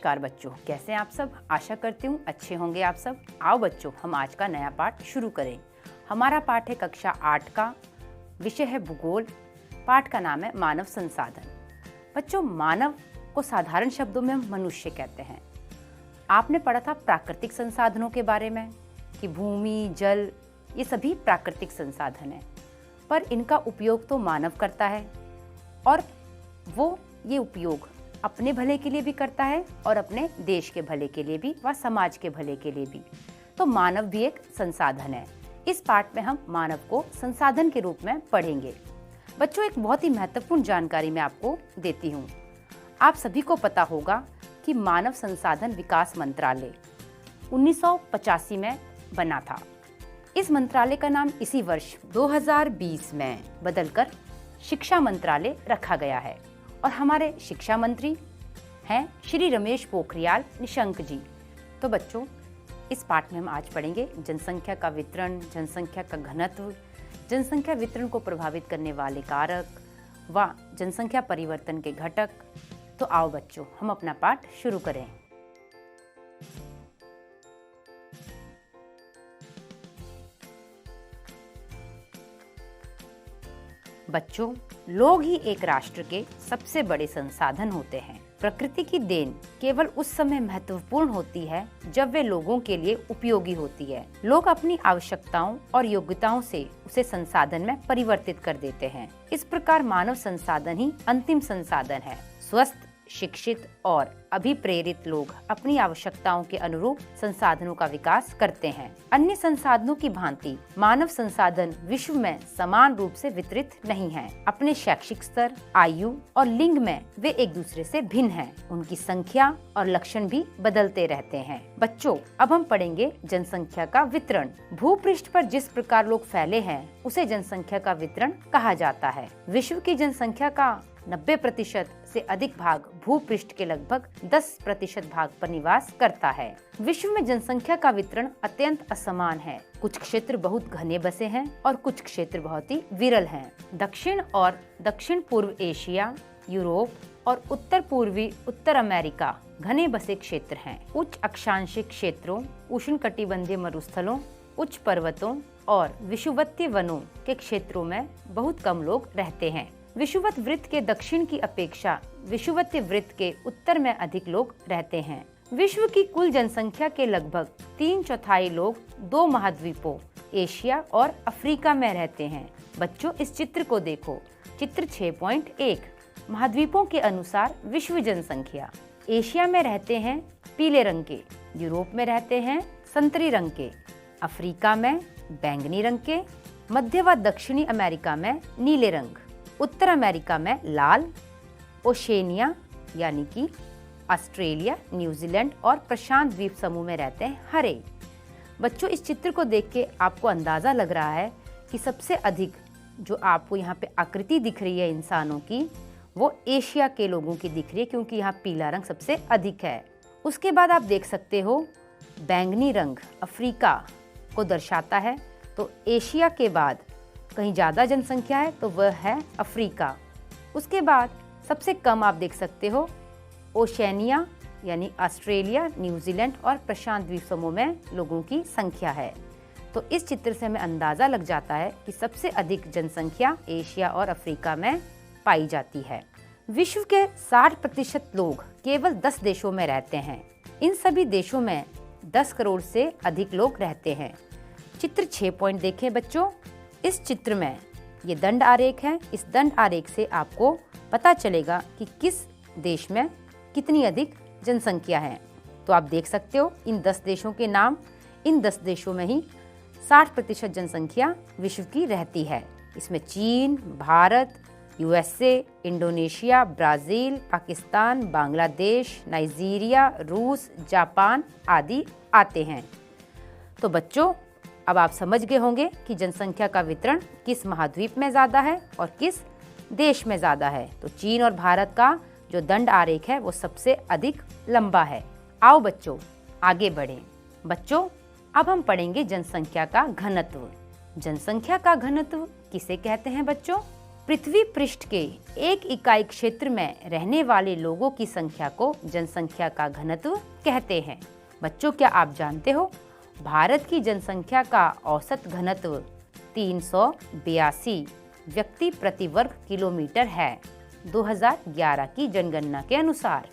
नमस्कार बच्चों, कैसे हैं आप सब। आशा करती हूँ अच्छे होंगे आप सब। आओ बच्चों, हम आज का नया पाठ शुरू करें। हमारा पाठ है कक्षा 8 का, विषय है भूगोल। पाठ का नाम है मानव संसाधन। बच्चों, मानव को साधारण शब्दों में हम मनुष्य कहते हैं। आपने पढ़ा था प्राकृतिक संसाधनों के बारे में कि भूमि, जल, ये सभी प्राकृतिक संसाधन हैं, पर इनका उपयोग तो मानव करता है और वो ये उपयोग अपने भले के लिए भी करता है और अपने देश के भले के लिए भी व समाज के भले के लिए भी। तो मानव भी एक संसाधन है। इस पाठ में हम मानव को संसाधन के रूप में पढ़ेंगे। बच्चों, एक बहुत ही महत्वपूर्ण जानकारी मैं आपको देती हूँ। आप सभी को पता होगा कि मानव संसाधन विकास मंत्रालय 1985 में बना था। इस मंत्रालय का नाम इसी वर्ष 2020 में बदलकर शिक्षा मंत्रालय रखा गया है और हमारे शिक्षा मंत्री हैं श्री रमेश पोखरियाल निशंक जी। तो बच्चों, इस पाठ में हम आज पढ़ेंगे जनसंख्या का वितरण, जनसंख्या का घनत्व, जनसंख्या वितरण को प्रभावित करने वाले कारक व जनसंख्या परिवर्तन के घटक। तो आओ बच्चों, हम अपना पाठ शुरू करें। बच्चों, लोग ही एक राष्ट्र के सबसे बड़े संसाधन होते हैं। प्रकृति की देन केवल उस समय महत्वपूर्ण होती है जब वे लोगों के लिए उपयोगी होती है। लोग अपनी आवश्यकताओं और योग्यताओं से उसे संसाधन में परिवर्तित कर देते हैं। इस प्रकार मानव संसाधन ही अंतिम संसाधन है। स्वस्थ, शिक्षित और अभिप्रेरित लोग अपनी आवश्यकताओं के अनुरूप संसाधनों का विकास करते हैं। अन्य संसाधनों की भांति मानव संसाधन विश्व में समान रूप से वितरित नहीं हैं। अपने शैक्षिक स्तर, आयु और लिंग में वे एक दूसरे से भिन्न हैं। उनकी संख्या और लक्षण भी बदलते रहते हैं। बच्चों, अब हम पढ़ेंगे जनसंख्या का वितरण। भूपृष्ठ पर जिस प्रकार लोग फैले हैं उसे जनसंख्या का वितरण कहा जाता है। विश्व की जनसंख्या का 90% से अधिक भाग भूपृष्ठ के लगभग 10% भाग पर निवास करता है। विश्व में जनसंख्या का वितरण अत्यंत असमान है। कुछ क्षेत्र बहुत घने बसे हैं और कुछ क्षेत्र बहुत ही विरल हैं। दक्षिण और दक्षिण पूर्व एशिया, यूरोप और उत्तर पूर्वी उत्तर अमेरिका घने बसे क्षेत्र हैं। उच्च अक्षांशिक क्षेत्रों, उष्णकटिबंधीय मरुस्थलों, उच्च पर्वतों और विषुवतीय वनों के क्षेत्रों में बहुत कम लोग रहते हैं। विषुवत वृत्त के दक्षिण की अपेक्षा विषुवतीय वृत्त के उत्तर में अधिक लोग रहते हैं। विश्व की कुल जनसंख्या के लगभग 3/4 लोग 2 महाद्वीपों एशिया और अफ्रीका में रहते हैं। बच्चों, इस चित्र को देखो। चित्र 6.1 महाद्वीपों के अनुसार विश्व जनसंख्या। एशिया में रहते हैं पीले रंग के, यूरोप में रहते हैं संतरी रंग के, अफ्रीका में बैंगनी रंग के, मध्य व दक्षिणी अमेरिका में नीले रंग, उत्तर अमेरिका में लाल, ओशेनिया यानी कि ऑस्ट्रेलिया, न्यूजीलैंड और प्रशांत द्वीप समूह में रहते हैं हरे। बच्चों, इस चित्र को देख के आपको अंदाजा लग रहा है कि सबसे अधिक जो आपको यहाँ पे आकृति दिख रही है इंसानों की, वो एशिया के लोगों की दिख रही है, क्योंकि यहाँ पीला रंग सबसे अधिक है। उसके बाद आप देख सकते हो बैंगनी रंग अफ्रीका को दर्शाता है। तो एशिया के बाद कहीं ज़्यादा जनसंख्या है तो वह है अफ्रीका। उसके बाद सबसे कम आप देख सकते हो ओशेनिया यानी ऑस्ट्रेलिया, न्यूजीलैंड और प्रशांत द्वीप समूह में लोगों की संख्या है। तो इस चित्र से हमें अंदाज़ा लग जाता है कि सबसे अधिक जनसंख्या एशिया और अफ्रीका में पाई जाती है। विश्व के 60% लोग केवल 10 देशों में रहते हैं। इन सभी देशों में 10 करोड़ से अधिक लोग रहते हैं। चित्र 6 देखें बच्चों। इस चित्र में ये दंड आरेख है। इस दंड आरेख से आपको पता चलेगा कि किस देश में कितनी अधिक जनसंख्या है। तो आप देख सकते हो इन 10 देशों के नाम। इन 10 देशों में ही 60% जनसंख्या विश्व की रहती है। इसमें चीन, Bharat, USA, Indonesia, Brazil, Pakistan, Bangladesh, Nigeria, रूस, जापान आदि आते हैं। तो बच्चों, अब आप समझ गए होंगे कि जनसंख्या का वितरण किस महाद्वीप में ज़्यादा है और किस देश में ज़्यादा है। तो चीन और भारत का जो दंड आरेख है वो सबसे अधिक लंबा है। आओ बच्चों, आगे बढ़ें। बच्चों, अब हम पढ़ेंगे जनसंख्या का घनत्व। जनसंख्या का घनत्व किसे कहते हैं बच्चों? पृथ्वी पृष्ठ के एक इकाई क्षेत्र में रहने वाले लोगों की संख्या को जनसंख्या का घनत्व कहते हैं। बच्चों, क्या आप जानते हो भारत की जनसंख्या का औसत घनत्व 382 व्यक्ति प्रति वर्ग किलोमीटर है 2011 की जनगणना के अनुसार।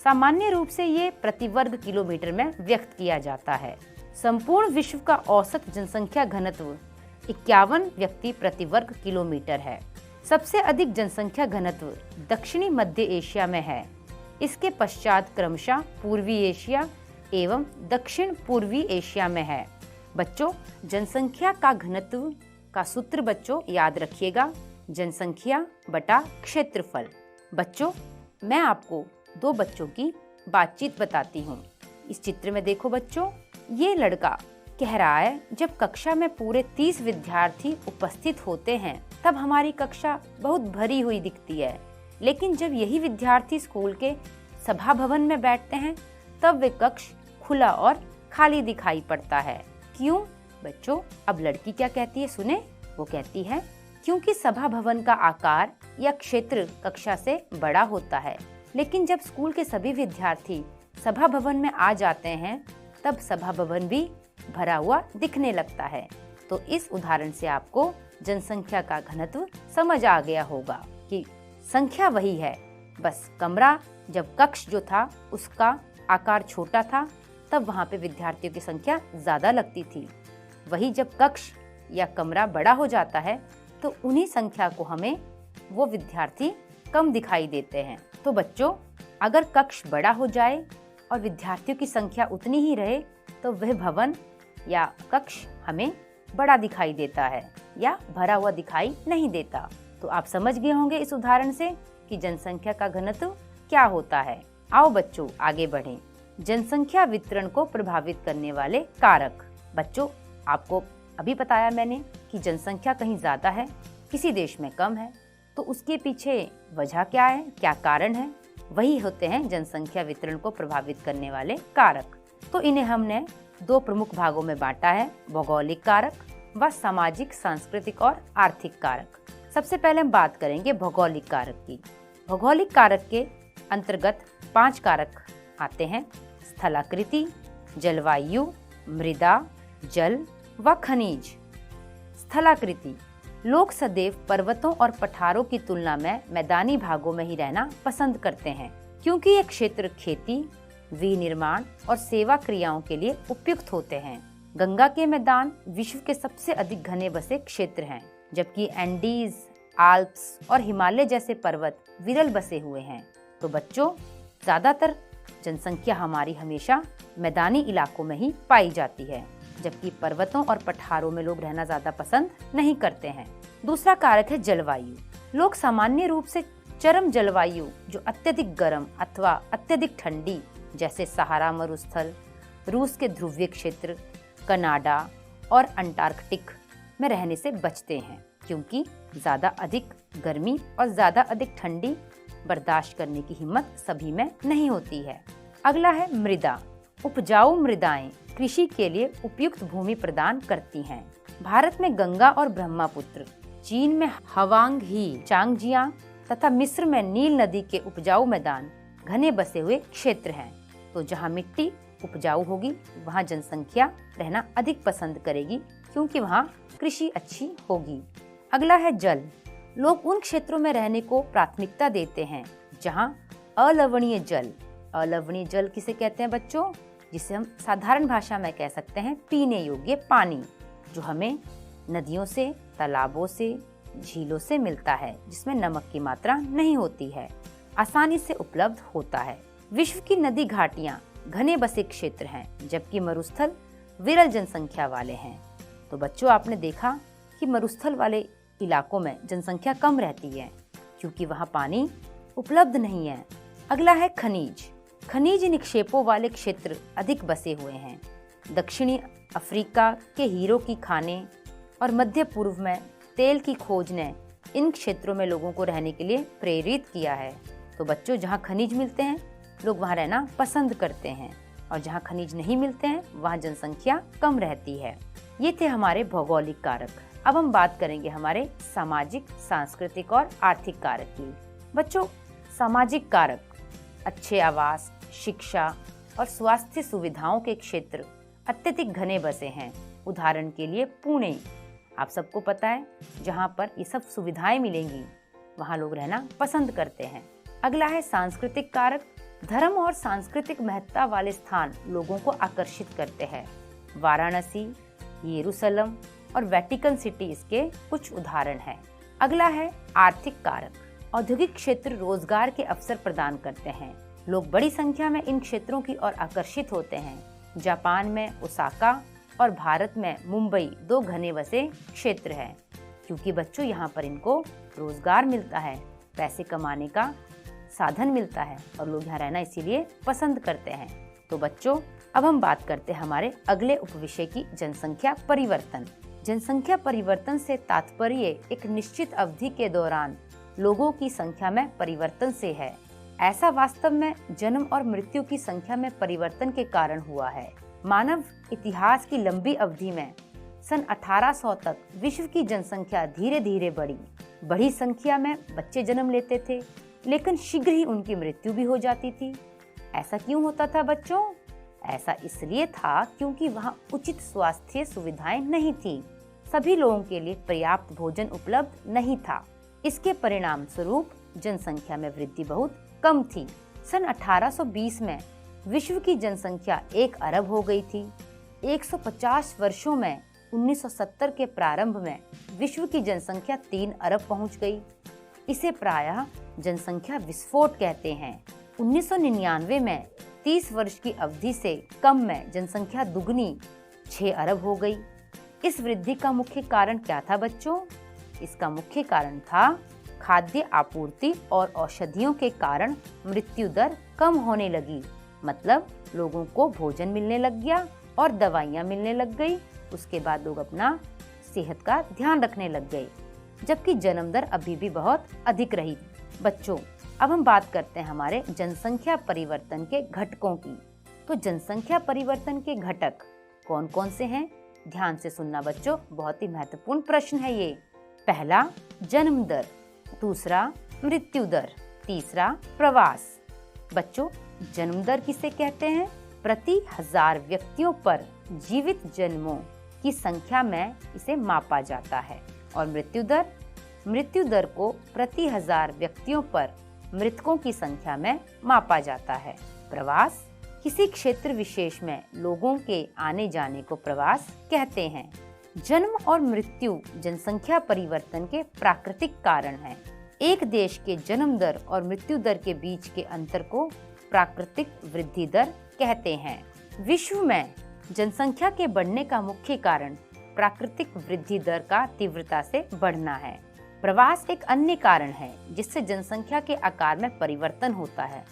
सामान्य रूप से ये प्रति वर्ग किलोमीटर में व्यक्त किया जाता है। संपूर्ण विश्व का औसत जनसंख्या घनत्व 51 व्यक्ति प्रति वर्ग किलोमीटर है। सबसे अधिक जनसंख्या घनत्व दक्षिणी मध्य एशिया में है। इसके पश्चात क्रमशः पूर्वी एशिया एवं दक्षिण पूर्वी एशिया में है। बच्चों, जनसंख्या का घनत्व का सूत्र बच्चों याद रखिएगा, जनसंख्या बटा क्षेत्रफल। बच्चों, मैं आपको दो बच्चों की बातचीत बताती हूँ। इस चित्र में देखो बच्चों, ये लड़का कह रहा है जब कक्षा में पूरे 30 विद्यार्थी उपस्थित होते हैं तब हमारी कक्षा बहुत भरी हुई दिखती है, लेकिन जब यही विद्यार्थी स्कूल के सभा भवन में बैठते हैं तब वे कक्ष खुला और खाली दिखाई पड़ता है। क्यों बच्चों? अब लड़की क्या कहती है सुने। वो कहती है क्योंकि सभा भवन का आकार या क्षेत्र कक्षा से बड़ा होता है, लेकिन जब स्कूल के सभी विद्यार्थी सभा भवन में आ जाते हैं तब सभा भवन भी भरा हुआ दिखने लगता है। तो इस उदाहरण से आपको जनसंख्या का घनत्व समझ आ गया होगा कि संख्या वही है, बस कमरा जब कक्ष जो था उसका आकार छोटा था तब वहाँ पे विद्यार्थियों की संख्या ज्यादा लगती थी। वही जब कक्ष या कमरा बड़ा हो जाता है तो उन्हीं संख्या को हमें वो विद्यार्थी कम दिखाई देते हैं। तो बच्चों, अगर कक्ष बड़ा हो जाए और विद्यार्थियों की संख्या उतनी ही रहे तो वह भवन या कक्ष हमें बड़ा दिखाई देता है या भरा हुआ दिखाई नहीं देता। तो आप समझ गए होंगे इस उदाहरण से कि जनसंख्या का घनत्व क्या होता है। आओ बच्चों आगे बढ़ें। जनसंख्या वितरण को प्रभावित करने वाले कारक। बच्चों, आपको अभी बताया मैंने कि जनसंख्या कहीं ज्यादा है, किसी देश में कम है, तो उसके पीछे वजह क्या है, क्या कारण है? वही होते हैं जनसंख्या वितरण को प्रभावित करने वाले कारक। तो इन्हें हमने दो प्रमुख भागों में बांटा है, भौगोलिक कारक व सामाजिक, सांस्कृतिक और आर्थिक कारक। सबसे पहले हम बात करेंगे भौगोलिक कारक की। भौगोलिक कारक के अंतर्गत 5 कारक आते हैं: स्थलाकृति, जलवायु, मृदा, जल व खनिज। स्थलाकृति: लोग सदैव पर्वतों और पठारों की तुलना में मैदानी भागों में ही रहना पसंद करते हैं, क्योंकि ये क्षेत्र खेती, विनिर्माण और सेवा क्रियाओं के लिए उपयुक्त होते हैं। गंगा के मैदान विश्व के सबसे अधिक घने बसे क्षेत्र हैं, जबकि एंडीज, आल्प्स और हिमालय जैसे पर्वत विरल बसे हुए हैं। तो बच्चों, ज्यादातर जनसंख्या हमारी हमेशा मैदानी इलाकों में ही पाई जाती है, जबकि पर्वतों और पठारों में लोग रहना ज्यादा पसंद नहीं करते हैं। दूसरा कारक है जलवायु। लोग सामान्य रूप से चरम जलवायु, जो अत्यधिक गर्म अथवा अत्यधिक ठंडी, जैसे सहारा मरुस्थल, रूस के ध्रुवीय क्षेत्र, कनाडा और अंटार्कटिक में रहने से बचते हैं, क्योंकि ज्यादा अधिक गर्मी और ज्यादा अधिक ठंडी बर्दाश्त करने की हिम्मत सभी में नहीं होती है। अगला है मृदा। उपजाऊ मृदाएं कृषि के लिए उपयुक्त भूमि प्रदान करती हैं। भारत में गंगा और ब्रह्मपुत्र, चीन में हवांग ही, चांगजियांग तथा मिस्र में नील नदी के उपजाऊ मैदान घने बसे हुए क्षेत्र हैं। तो जहाँ मिट्टी उपजाऊ होगी वहाँ जनसंख्या रहना अधिक पसंद करेगी, क्योंकि वहाँ कृषि अच्छी होगी। अगला है जल। लोग उन क्षेत्रों में रहने को प्राथमिकता देते हैं जहाँ अलवणीय जल। अलवणीय जल किसे कहते हैं बच्चों? जिसे हम साधारण भाषा में कह सकते हैं पीने योग्य पानी, जो हमें नदियों से, तालाबों से, झीलों से मिलता है, जिसमें नमक की मात्रा नहीं होती है, आसानी से उपलब्ध होता है। विश्व की नदी घाटियां घने बसे क्षेत्र हैं, जबकि मरुस्थल विरल जनसंख्या वाले हैं। तो बच्चों, आपने देखा कि मरुस्थल वाले इलाकों में जनसंख्या कम रहती है, क्योंकि वहाँ पानी उपलब्ध नहीं है। अगला है खनिज। खनिज निक्षेपों वाले क्षेत्र अधिक बसे हुए हैं। दक्षिणी अफ्रीका के हीरो की खानें और मध्य पूर्व में तेल की खोज ने इन क्षेत्रों में लोगों को रहने के लिए प्रेरित किया है। तो बच्चों, जहाँ खनिज मिलते हैं लोग वहाँ रहना पसंद करते हैं, और जहाँ खनिज नहीं मिलते हैं वहाँ जनसंख्या कम रहती है। ये थे हमारे भौगोलिक कारक। अब हम बात करेंगे हमारे सामाजिक, सांस्कृतिक और आर्थिक कारक की। बच्चों, सामाजिक कारक अच्छे आवास, शिक्षा और स्वास्थ्य सुविधाओं के क्षेत्र अत्यधिक घने बसे हैं। उदाहरण के लिए पुणे, आप सबको पता है, जहाँ पर ये सब सुविधाएं मिलेंगी वहाँ लोग रहना पसंद करते हैं। अगला है सांस्कृतिक कारक। धर्म और सांस्कृतिक महत्ता वाले स्थान लोगों को आकर्षित करते हैं। वाराणसी, यरूशलेम और वेटिकन सिटी इसके कुछ उदाहरण हैं। अगला है आर्थिक कारक। औद्योगिक क्षेत्र रोजगार के अवसर प्रदान करते हैं। लोग बड़ी संख्या में इन क्षेत्रों की ओर आकर्षित होते हैं। जापान में ओसाका और भारत में मुंबई 2 घने बसे क्षेत्र हैं, क्योंकि बच्चों यहाँ पर इनको रोजगार मिलता है, पैसे कमाने का साधन मिलता है और लोग यहाँ रहना इसीलिए पसंद करते हैं। तो बच्चों, अब हम बात करते हैं हमारे अगले उपविषय की, जनसंख्या परिवर्तन। जनसंख्या परिवर्तन से तात्पर्य एक निश्चित अवधि के दौरान लोगों की संख्या में परिवर्तन से है। ऐसा वास्तव में जन्म और मृत्यु की संख्या में परिवर्तन के कारण हुआ है। मानव इतिहास की लंबी अवधि में सन 1800 तक विश्व की जनसंख्या धीरे धीरे बढ़ी। बड़ी संख्या में बच्चे जन्म लेते थे, लेकिन शीघ्र ही उनकी मृत्यु भी हो जाती थी। ऐसा क्यों होता था बच्चों? ऐसा इसलिए था क्योंकि वहाँ उचित स्वास्थ्य सुविधाएं नहीं थी। सभी लोगों के लिए पर्याप्त भोजन उपलब्ध नहीं था। इसके परिणाम स्वरूप जनसंख्या में वृद्धि बहुत कम थी। सन 1820 में विश्व की जनसंख्या 1 अरब हो गई थी। 150 वर्षों में 1970 के प्रारंभ में विश्व की जनसंख्या 3 अरब पहुंच गई। इसे प्रायः जनसंख्या विस्फोट कहते हैं। 1999 में 30 वर्ष की अवधि से कम में जनसंख्या दुगनी 6 अरब हो गई। इस वृद्धि का मुख्य कारण क्या था बच्चों? इसका मुख्य कारण था खाद्य आपूर्ति और औषधियों के कारण मृत्यु दर कम होने लगी। मतलब लोगों को भोजन मिलने लग गया और दवाइयाँ मिलने लग गई। उसके बाद लोग अपना सेहत का ध्यान रखने लग गए, जबकि जन्म दर अभी भी बहुत अधिक रही। बच्चों, अब हम बात करते हैं हमारे जनसंख्या परिवर्तन के घटकों की। तो जनसंख्या परिवर्तन के घटक कौन कौन से हैं? ध्यान से सुनना बच्चों, बहुत ही महत्वपूर्ण प्रश्न है ये। पहला, जन्म दर। दूसरा, मृत्यु दर। तीसरा, प्रवास। बच्चों, जन्म दर किसे कहते हैं? प्रति 1000 व्यक्तियों पर जीवित जन्मों की संख्या में इसे मापा जाता है। और मृत्यु दर को प्रति 1000 व्यक्तियों पर मृतकों की संख्या में मापा जाता है। प्रवास, किसी क्षेत्र विशेष में लोगों के आने जाने को प्रवास कहते हैं। जन्म और मृत्यु जनसंख्या परिवर्तन के प्राकृतिक कारण हैं। एक देश के जन्म दर और मृत्यु दर के बीच के अंतर को प्राकृतिक वृद्धि दर कहते हैं। विश्व में जनसंख्या के बढ़ने का मुख्य कारण प्राकृतिक वृद्धि दर का तीव्रता से बढ़ना है। प्रवास एक अन्य कारण है जिससे जनसंख्या के आकार में परिवर्तन होता है।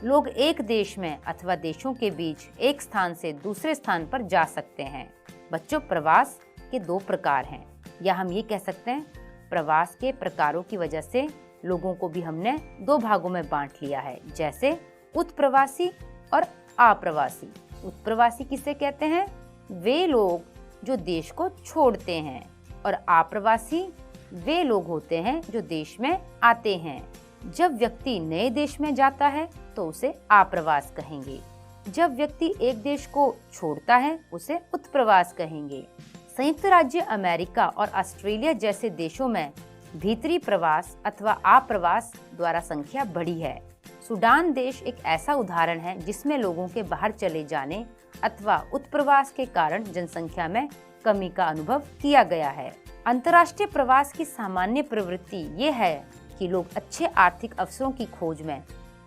लोग एक देश में अथवा देशों के बीच एक स्थान से दूसरे स्थान पर जा सकते हैं। बच्चों, प्रवास के 2 प्रकार हैं, या हम ये कह सकते हैं प्रवास के प्रकारों की वजह से लोगों को भी हमने 2 भागों में बांट लिया है, जैसे उत्प्रवासी और अप्रवासी। उत्प्रवासी किसे कहते हैं? वे लोग जो देश को छोड़ते हैं, और अप्रवासी वे लोग होते हैं जो देश में आते हैं। जब व्यक्ति नए देश में जाता है तो उसे अप्रवास कहेंगे। जब व्यक्ति एक देश को छोड़ता है उसे उत्प्रवास कहेंगे। संयुक्त राज्य अमेरिका और ऑस्ट्रेलिया जैसे देशों में भीतरी प्रवास अथवा अप्रवास द्वारा संख्या बढ़ी है। सूडान देश एक ऐसा उदाहरण है जिसमें लोगों के बाहर चले जाने अथवा उत्प्रवास के कारण जनसंख्या में कमी का अनुभव किया गया है। अंतर्राष्ट्रीय प्रवास की सामान्य प्रवृत्ति ये है कि लोग अच्छे आर्थिक अवसरों की खोज में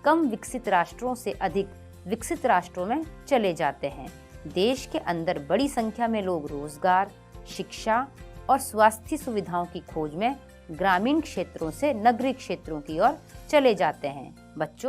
कम विकसित राष्ट्रों से अधिक विकसित राष्ट्रों में चले जाते हैं। देश के अंदर बड़ी संख्या में लोग रोजगार, शिक्षा और स्वास्थ्य सुविधाओं की खोज में ग्रामीण क्षेत्रों से नगरीय क्षेत्रों की ओर चले जाते हैं। बच्चों